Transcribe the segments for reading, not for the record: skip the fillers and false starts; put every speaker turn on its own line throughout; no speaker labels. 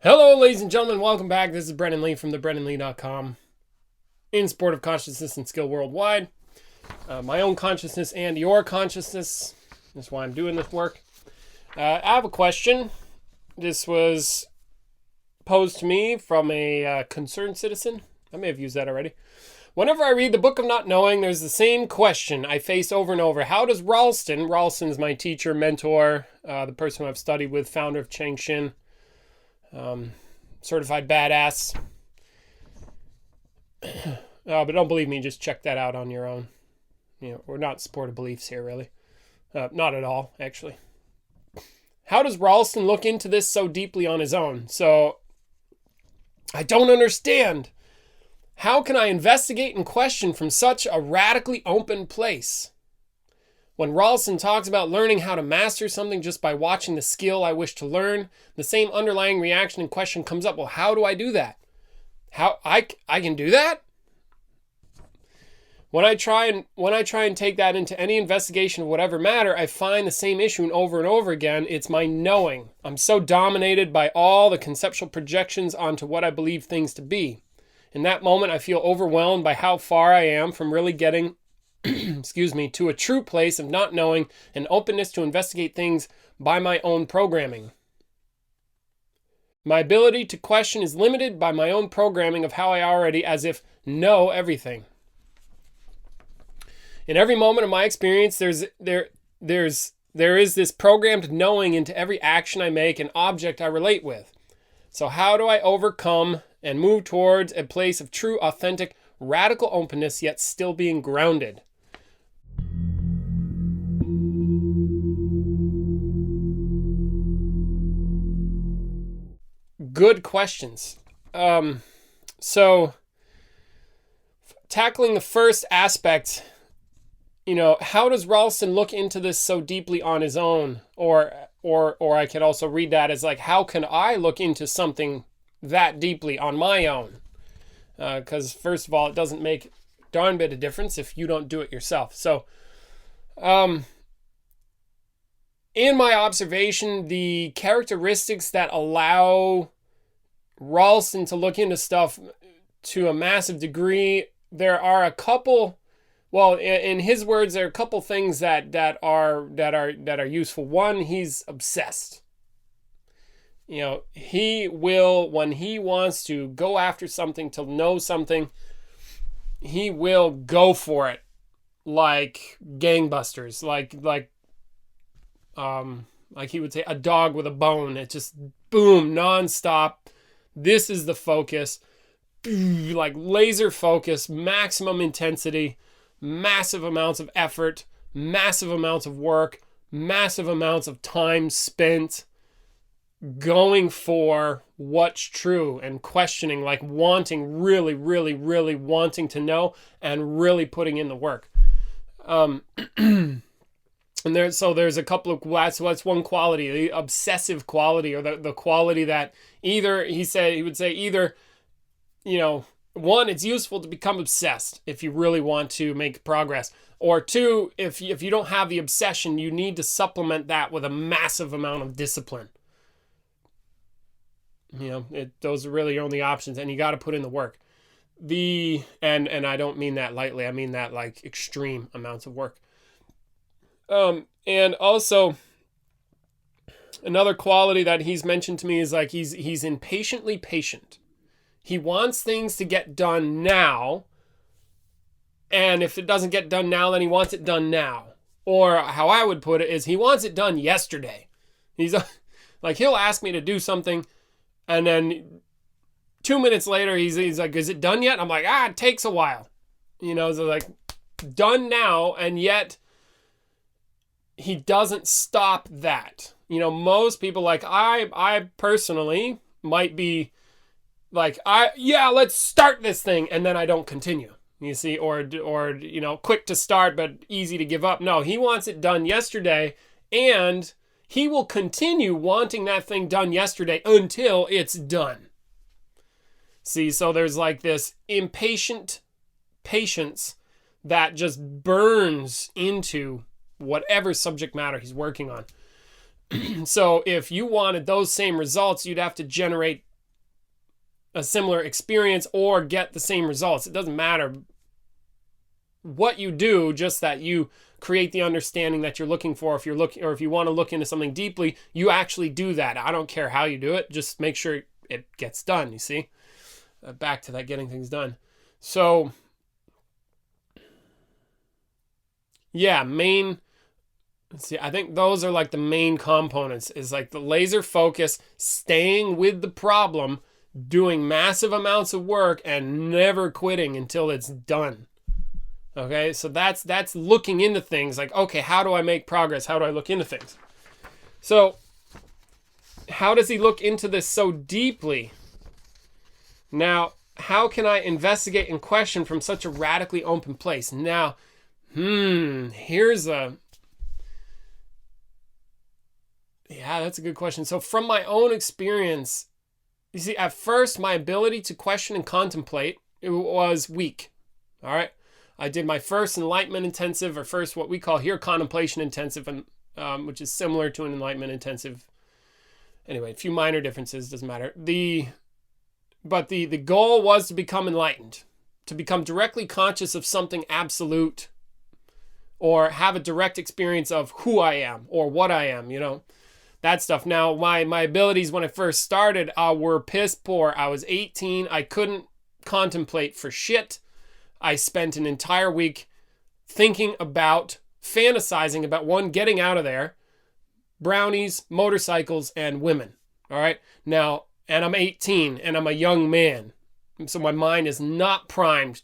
Hello, ladies and gentlemen. Welcome back. This is Brennan Lee from thebrennanlee.com in support of consciousness and skill worldwide. My own consciousness and your consciousness. That's why I'm doing this work. I have a question. This was posed to me from a concerned citizen. I may have used that already. Whenever I read the Book of Not Knowing, there's the same question I face over and over. How does Ralston's my teacher, mentor, the person who I've studied with, founder of Chengxin, certified badass. But don't believe me, just check that out on your own. We're not supportive beliefs here, really. Not at all, actually. How does Ralston look into this so deeply on his own? So, I don't understand. How can I investigate and question from such a radically open place? When Ralston talks about learning how to master something just by watching the skill I wish to learn, the same underlying reaction and question comes up. Well, how do I do that? How I can do that? When I try and take that into any investigation of whatever matter, I find the same issue over and over again. It's my knowing. I'm so dominated by all the conceptual projections onto what I believe things to be. In that moment, I feel overwhelmed by how far I am from really getting to a true place of not knowing and openness to investigate things by my own programming. My ability to question is limited by my own programming of how I already, as if, know everything. In every moment of my experience, there is this programmed knowing into every action I make and object I relate with. So how do I overcome and move towards a place of true, authentic, radical openness, yet still being grounded? Good questions. So tackling the first aspect, how does Ralston look into this so deeply on his own? Or I could also read that as like, how can I look into something that deeply on my own? Because first of all, it doesn't make a darn bit of difference if you don't do it yourself. So, in my observation, the characteristics that allow Ralston to look into stuff to a massive degree, there are a couple. Well, in his words, there are a couple things that are useful. One, he's obsessed. He will, when he wants to go after something, to know something, he will go for it like gangbusters, like he would say, a dog with a bone. It just boom, nonstop. This is the focus, like laser focus, maximum intensity, massive amounts of effort, massive amounts of work, massive amounts of time spent going for what's true and questioning, like wanting, really, really, really wanting to know and really putting in the work. And there's a couple of, that's one quality, the obsessive quality, or the quality that he would say, one, it's useful to become obsessed if you really want to make progress. Or two, if you don't have the obsession, you need to supplement that with a massive amount of discipline. Those are really your only options, and you got to put in the work. And I don't mean that lightly. I mean that like extreme amounts of work. And also another quality that he's mentioned to me is like he's impatiently patient. He wants things to get done now, and if it doesn't get done now, then he wants it done now. Or how I would put it is he wants it done yesterday. He's like, he'll ask me to do something, and then 2 minutes later, he's like, is it done yet? I'm like, it takes a while. So like, done now, and yet he doesn't stop that. Most people, like I personally might be like, let's start this thing, and then I don't continue. You see, or quick to start but easy to give up. No, he wants it done yesterday, and he will continue wanting that thing done yesterday until it's done. See, so there's like this impatient patience that just burns into whatever subject matter he's working on. So if you wanted those same results, you'd have to generate a similar experience or get the same results. It doesn't matter what you do, just that you create the understanding that you're looking for. If you're looking, or if you want to look into something deeply, you actually do that. I don't care how you do it, just make sure it gets done. You see, back to that getting things done. So yeah, I think those are like the main components, is like the laser focus, staying with the problem, doing massive amounts of work and never quitting until it's done. Okay, so that's looking into things like, okay, how do I make progress? How do I look into things? So how does he look into this so deeply? Now, how can I investigate and question from such a radically open place? Now, here's a... Yeah, that's a good question. So from my own experience, you see, at first, my ability to question and contemplate, it was weak. All right. I did my first enlightenment intensive, or first what we call here contemplation intensive, and which is similar to an enlightenment intensive. Anyway, a few minor differences, doesn't matter. But the goal was to become enlightened, to become directly conscious of something absolute, or have a direct experience of who I am or what I am, that stuff. Now, my abilities when I first started were piss poor. I was 18. I couldn't contemplate for shit. I spent an entire week thinking about, fantasizing about, getting out of there, brownies, motorcycles, and women. All right. Now, and I'm 18 and I'm a young man. So my mind is not primed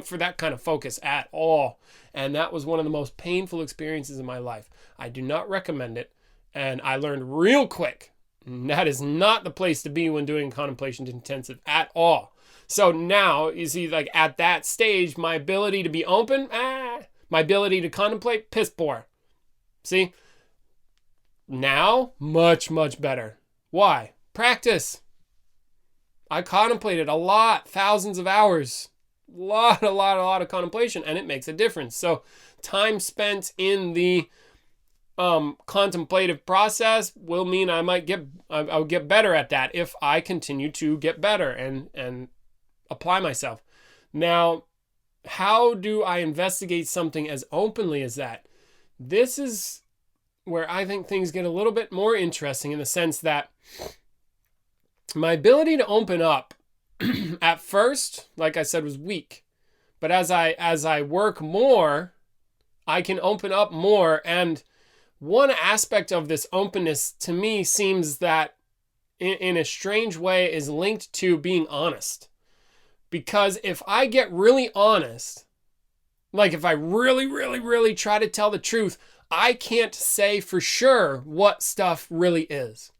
for that kind of focus at all. And that was one of the most painful experiences in my life. I do not recommend it. And I learned real quick, that is not the place to be when doing contemplation intensive at all. So now, you see, like at that stage, my ability to be open, my ability to contemplate, piss poor. See? Now, much, much better. Why? Practice. I contemplated a lot, thousands of hours, a lot of contemplation, and it makes a difference. So time spent in the contemplative process will mean I'll get better at that if I continue to get better and apply myself. Now, how do I investigate something as openly as that? This is where I think things get a little bit more interesting, in the sense that my ability to open up at first, like I said, was weak. But as I work more, I can open up more. And one aspect of this openness to me seems that in a strange way is linked to being honest. Because if I get really honest, like if I really, really, really try to tell the truth, I can't say for sure what stuff really is.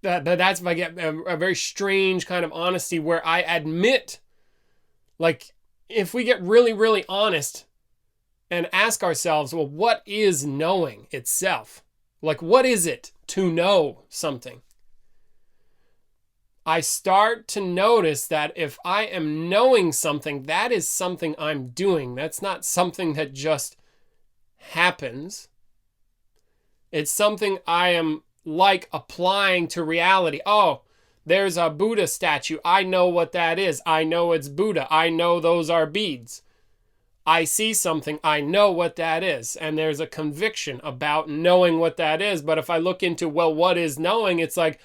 That's if I get a very strange kind of honesty where I admit, like if we get really, really honest and ask ourselves, well, what is knowing itself? Like, what is it to know something? I start to notice that if I am knowing something, that is something I'm doing. That's not something that just happens. It's something I am like applying to reality. Oh, there's a Buddha statue. I know what that is. I know it's Buddha. I know those are beads. I see something. I know what that is. And there's a conviction about knowing what that is. But if I look into, well, what is knowing? It's like,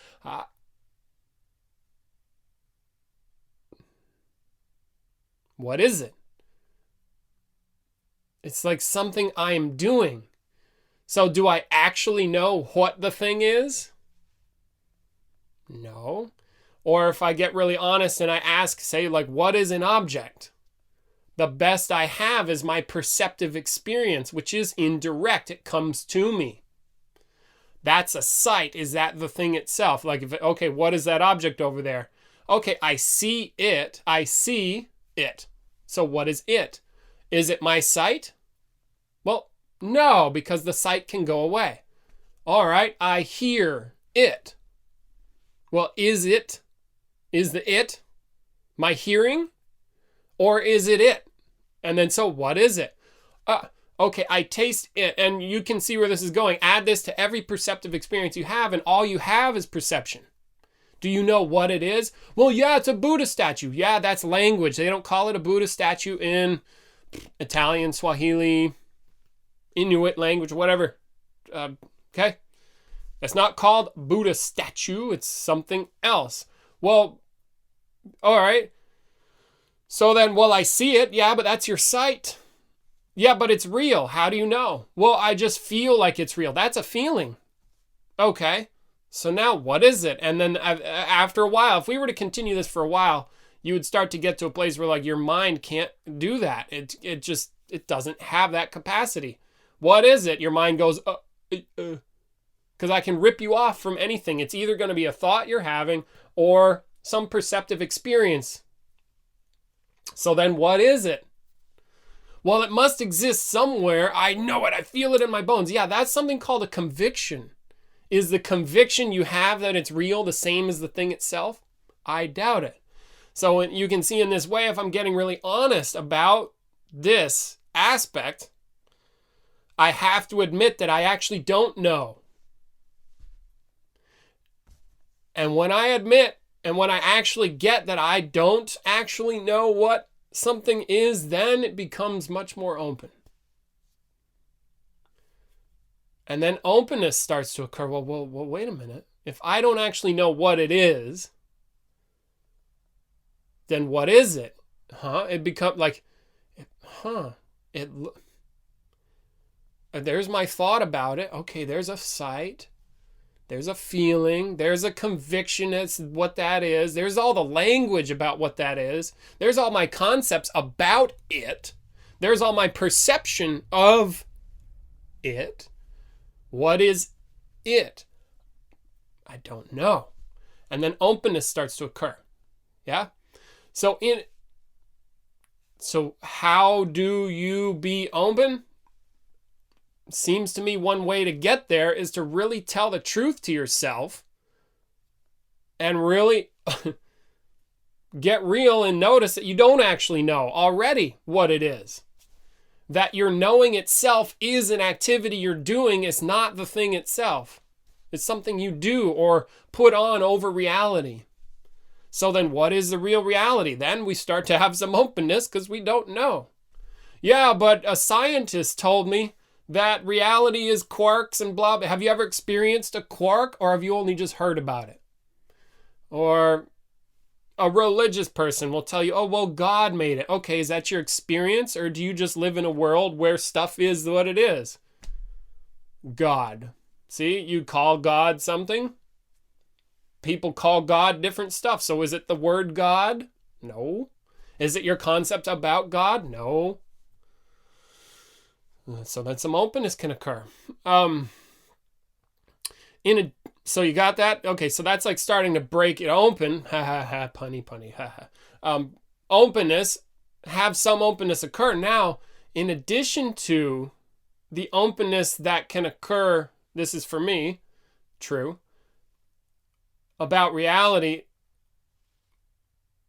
what is it? It's like something I am doing. So do I actually know what the thing is? No. Or if I get really honest and I ask, say, like, what is an object? The best I have is my perceptive experience, which is indirect. It comes to me. That's a sight. Is that the thing itself? Like, okay, what is that object over there? Okay, I see it. I see it. So what is it? Is it my sight? Well, no, because the sight can go away. All right, I hear it. Well, is the it my hearing? Or is it it? And then, so what is it? Okay, I taste it, and you can see where this is going. Add this to every perceptive experience you have, and all you have is perception. Do you know what it is? Well, yeah, it's a Buddha statue. Yeah, that's language. They don't call it a Buddha statue in Italian, Swahili, Inuit language, whatever. Okay? It's not called Buddha statue. It's something else. Well, all right. So then, well, I see it. Yeah, but that's your sight. Yeah, but it's real. How do you know? Well, I just feel like it's real. That's a feeling. Okay. So now what is it? And then after a while, if we were to continue this for a while, you would start to get to a place where like your mind can't do that. It doesn't have that capacity. What is it? Your mind goes, because I can rip you off from anything. It's either going to be a thought you're having or some perceptive experience. So then what is it? Well, it must exist somewhere. I know it. I feel it in my bones. Yeah, that's something called a conviction. Is the conviction you have that it's real the same as the thing itself? I doubt it. So you can see in this way, if I'm getting really honest about this aspect, I have to admit that I actually don't know. And when I admit, and when I actually get that I don't actually know what something is, then it becomes much more open. And then openness starts to occur. Well, wait a minute. If I don't actually know what it is, then what is it? It becomes like, there's my thought about it. Okay, there's a sight. There's a feeling. There's a conviction as what that is. There's all the language about what that is. There's all my concepts about it. There's all my perception of it. What is it? I don't know. And then openness starts to occur. Yeah? So how do you be open? Seems to me one way to get there is to really tell the truth to yourself and really get real and notice that you don't actually know already what it is. That your knowing itself is an activity you're doing. It's not the thing itself. It's something you do or put on over reality. So then what is the real reality? Then we start to have some openness because we don't know. Yeah, but a scientist told me that reality is quarks and blah, blah. Have you ever experienced a quark or have you only just heard about it? Or a religious person will tell you, oh, well, God made it. Okay, is that your experience? Or do you just live in a world where stuff is what it is? God. See, you call God something. People call God different stuff. So is it the word God? No. Is it your concept about God? No. So then some openness can occur. So you got that? Okay, so that's like starting to break it open. Ha ha ha, punny, ha ha. Openness, have some openness occur. Now, in addition to the openness that can occur, this is for me, true, about reality,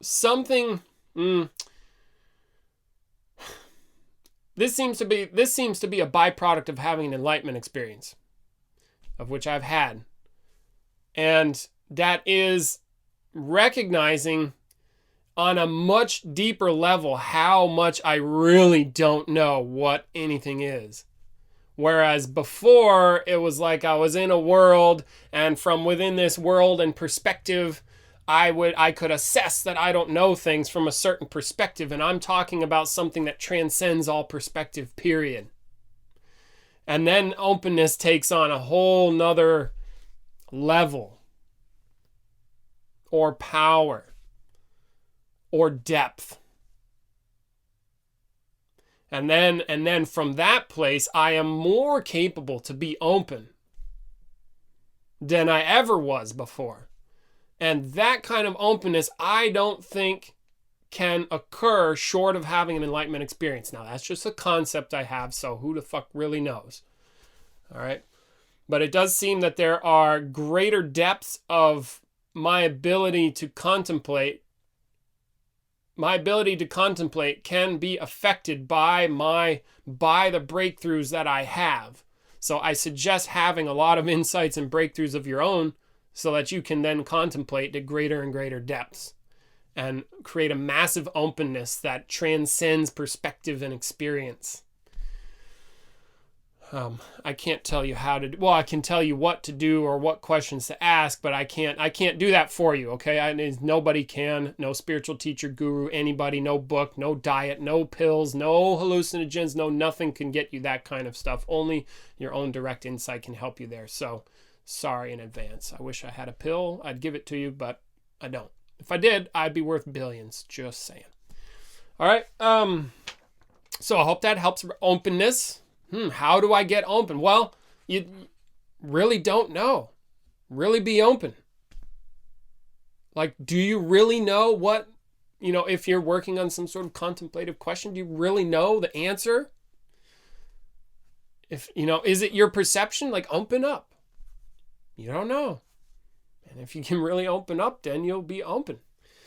something, this seems to be a byproduct of having an enlightenment experience, of which I've had. And that is recognizing on a much deeper level how much I really don't know what anything is. Whereas before, it was like I was in a world, and from within this world and perspective, I could assess that I don't know things from a certain perspective, and I'm talking about something that transcends all perspective, period. And then openness takes on a whole nother level, or power, or depth. And then from that place, I am more capable to be open than I ever was before. And that kind of openness, I don't think can occur short of having an enlightenment experience. Now, that's just a concept I have, so who the fuck really knows? All right. But it does seem that there are greater depths of my ability to contemplate. My ability to contemplate can be affected by the breakthroughs that I have. So I suggest having a lot of insights and breakthroughs of your own so that you can then contemplate to greater and greater depths and create a massive openness that transcends perspective and experience. I can't tell you how to, well, I can tell you what to do or what questions to ask, but I can't do that for you, okay? Nobody can, no spiritual teacher, guru, anybody, no book, no diet, no pills, no hallucinogens, no nothing can get you that kind of stuff. Only your own direct insight can help you there. So sorry in advance. I wish I had a pill. I'd give it to you, but I don't. If I did, I'd be worth billions, just saying. All right. So I hope that helps. Openness. How do I get open? Well, you really don't know. Really be open. Like, do you really know what, if you're working on some sort of contemplative question, do you really know the answer? If, is it your perception? Like, open up. You don't know. And if you can really open up, then you'll be open.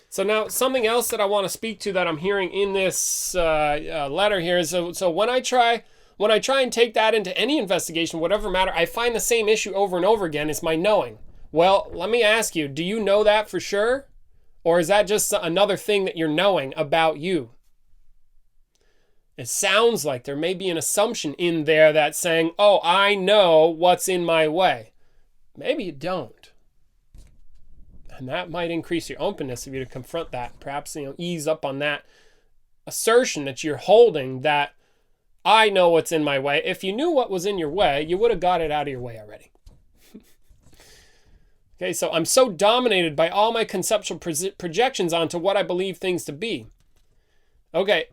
So now something else that I want to speak to that I'm hearing in this letter here is, so when I try and take that into any investigation, whatever matter, I find the same issue over and over again. It's my knowing. Well, let me ask you, do you know that for sure? Or is that just another thing that you're knowing about you? It sounds like there may be an assumption in there that's saying, oh, I know what's in my way. Maybe you don't. And that might increase your openness if you to confront that. Perhaps, ease up on that assertion that you're holding that I know what's in my way. If you knew what was in your way, you would have got it out of your way already. Okay, so I'm so dominated by all my conceptual projections onto what I believe things to be. Okay,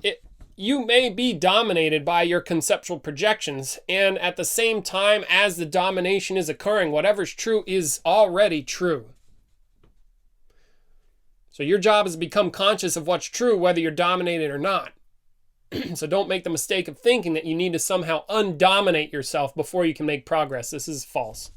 you may be dominated by your conceptual projections, and at the same time as the domination is occurring, whatever's true is already true. So your job is to become conscious of what's true, whether you're dominated or not. So don't make the mistake of thinking that you need to somehow undominate yourself before you can make progress. This is false.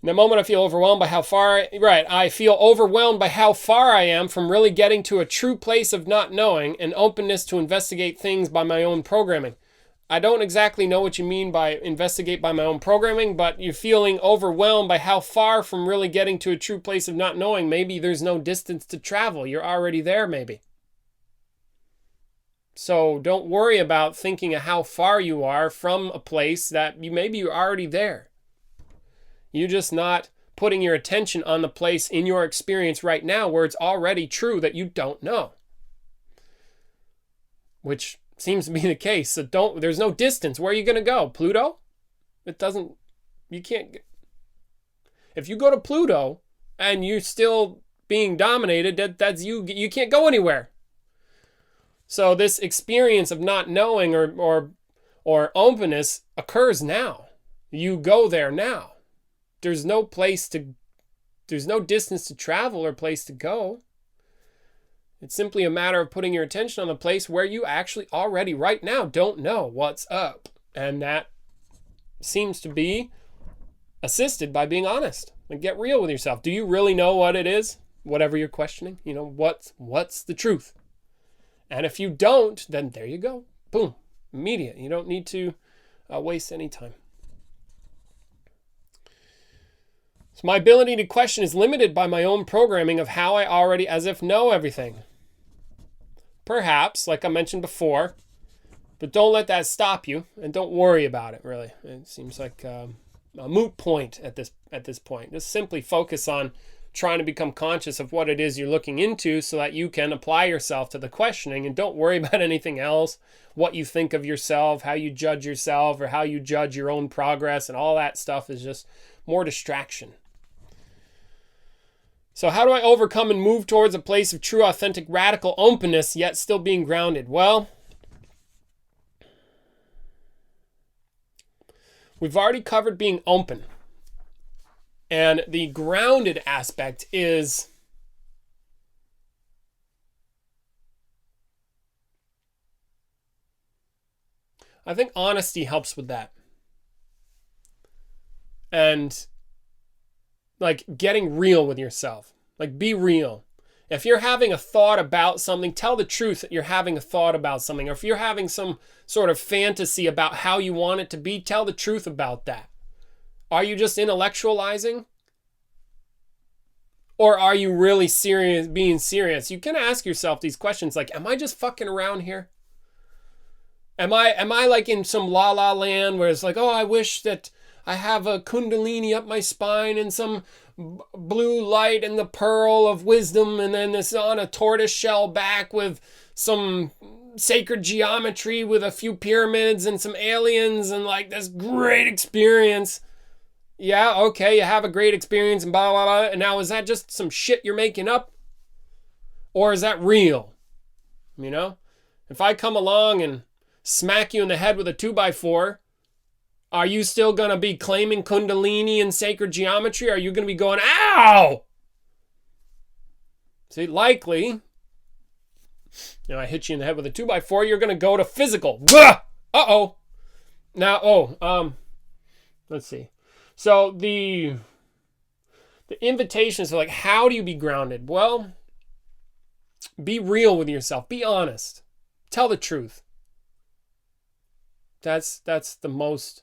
In the moment I feel overwhelmed by how far, I feel overwhelmed by how far I am from really getting to a true place of not knowing and openness to investigate things by my own programming. I don't exactly know what you mean by investigate by my own programming, but you're feeling overwhelmed by how far from really getting to a true place of not knowing. Maybe there's no distance to travel. You're already there, maybe. So don't worry about thinking of how far you are from a place that maybe you're already there. You're just not putting your attention on the place in your experience right now where it's already true that you don't know. Which seems to be the case. So there's no distance. Where are you going to go? Pluto? You can't. If you go to Pluto and you're still being dominated, that's you can't go anywhere. So this experience of not knowing or openness occurs now. You go there now. There's no distance to travel or place to go. It's simply a matter of putting your attention on the place where you actually already right now don't know what's up. And that seems to be assisted by being honest. Like, get real with yourself. Do you really know what it is? Whatever you're questioning, what's the truth? And if you don't, then there you go. Boom. Immediate. You don't need to waste any time. So my ability to question is limited by my own programming of how I already as if know everything. Perhaps, like I mentioned before, but don't let that stop you and don't worry about it, really. It seems like a moot point at this point. Just simply focus on trying to become conscious of what it is you're looking into so that you can apply yourself to the questioning, and don't worry about anything else, what you think of yourself, how you judge yourself, or how you judge your own progress, and all that stuff is just more distraction. So how do I overcome and move towards a place of true, authentic, radical openness, yet still being grounded? Well, we've already covered being open. And the grounded aspect is I think honesty helps with that. And like getting real with yourself. Like, be real. If you're having a thought about something, tell the truth that you're having a thought about something. Or if you're having some sort of fantasy about how you want it to be, tell the truth about that. Are you just intellectualizing? Or are you really serious, being serious? You can ask yourself these questions like, am I just fucking around here? Am I like in some la la land where it's like, oh, I wish that I have a kundalini up my spine and some blue light and the pearl of wisdom, and then it's on a tortoise shell back with some sacred geometry with a few pyramids and some aliens and like this great experience. Yeah, okay, you have a great experience and blah, blah, blah. And now, is that just some shit you're making up? Or is that real? You know? If I come along and smack you in the head with a 2x4, are you still going to be claiming kundalini and sacred geometry? Are you going to be going, ow? See, likely, I hit you in the head with a 2x4, you're going to go to physical. Uh-oh. Now, let's see. So the invitations are like, how do you be grounded? Well, be real with yourself. Be honest. Tell the truth. That's the most,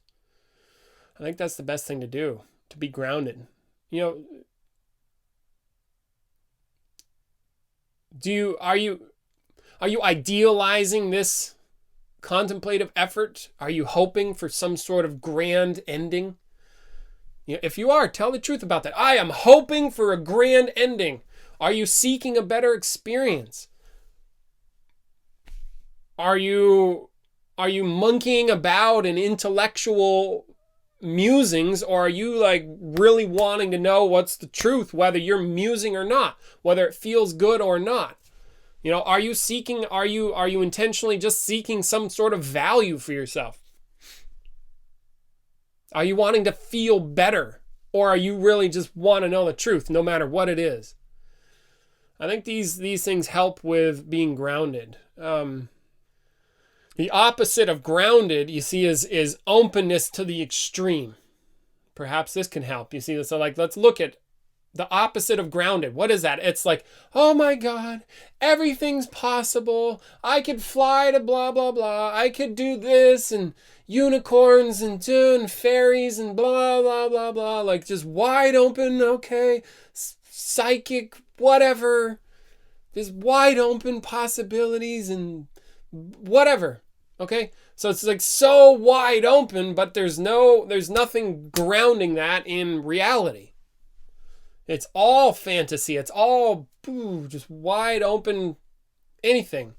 I think that's the best thing to do, to be grounded. Are you idealizing this contemplative effort? Are you hoping for some sort of grand ending? If you are, tell the truth about that. I am hoping for a grand ending. Are you seeking a better experience? Are you monkeying about in intellectual musings, or are you like really wanting to know what's the truth, whether you're musing or not, whether it feels good or not? Are you intentionally just seeking some sort of value for yourself? Are you wanting to feel better? Or are you really just want to know the truth, no matter what it is? I think these things help with being grounded. The opposite of grounded, you see, is openness to the extreme. Perhaps this can help. You see, so like, let's look at the opposite of grounded. What is that? It's like, oh my God, everything's possible. I could fly to blah, blah, blah. I could do this and unicorns and fairies and blah, blah, blah, blah. Like just wide open, okay, psychic, whatever. Just wide open possibilities and whatever. Okay, so it's like so wide open, but there's nothing grounding that in reality. It's all fantasy. It's all just wide open anything.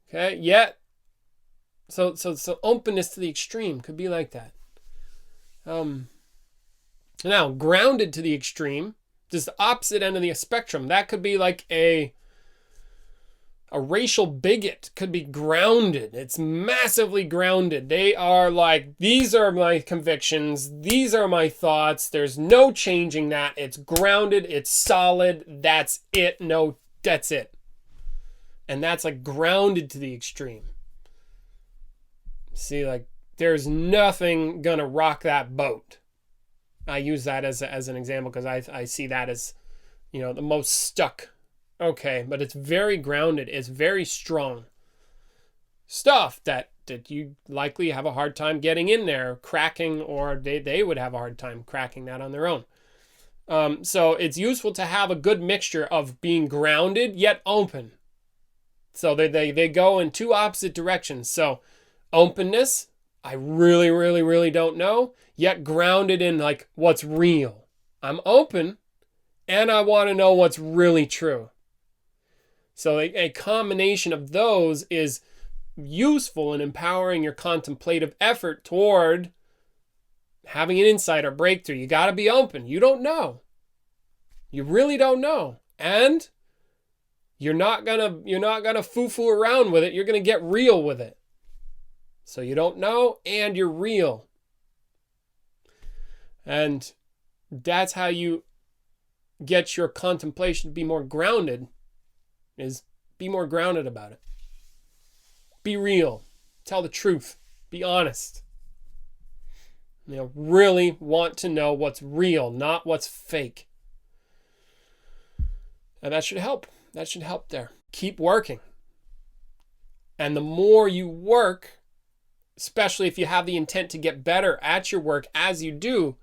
Okay, yet so openness to the extreme could be like that. Now grounded to the extreme, just the opposite end of the spectrum. That could be like a racial bigot could be grounded. It's massively grounded. They are like, these are my convictions. These are my thoughts. There's no changing that. It's grounded. It's solid. That's it. No, that's it. And that's like grounded to the extreme. See, like there's nothing gonna rock that boat. I use that as an example because I see that as, the most stuck. Okay, but it's very grounded. It's very strong stuff that you likely have a hard time getting in there, cracking, or they would have a hard time cracking that on their own. So it's useful to have a good mixture of being grounded yet open. So they go in two opposite directions. So openness, I really, really, really don't know, yet grounded in like what's real. I'm open and I want to know what's really true. So a combination of those is useful in empowering your contemplative effort toward having an insight or breakthrough. You got to be open. You don't know. You really don't know. And you're not gonna foo-foo around with it. You're going to get real with it. So you don't know and you're real. And that's how you get your contemplation to be more grounded. Is be more grounded about it. Be real. Tell the truth. Be honest. Really want to know what's real, not what's fake. And that should help. That should help there. Keep working. And the more you work especially if you have the intent to get better at your work as you do,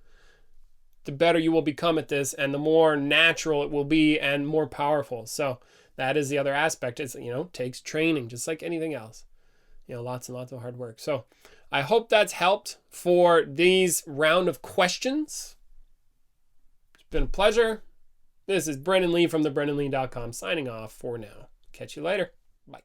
the better you will become at this and the more natural it will be and more powerful. So that is the other aspect. It's, takes training just like anything else. Lots and lots of hard work. So I hope that's helped for these round of questions. It's been a pleasure. This is Brendan Lee from thebrendanlee.com signing off for now. Catch you later. Bye.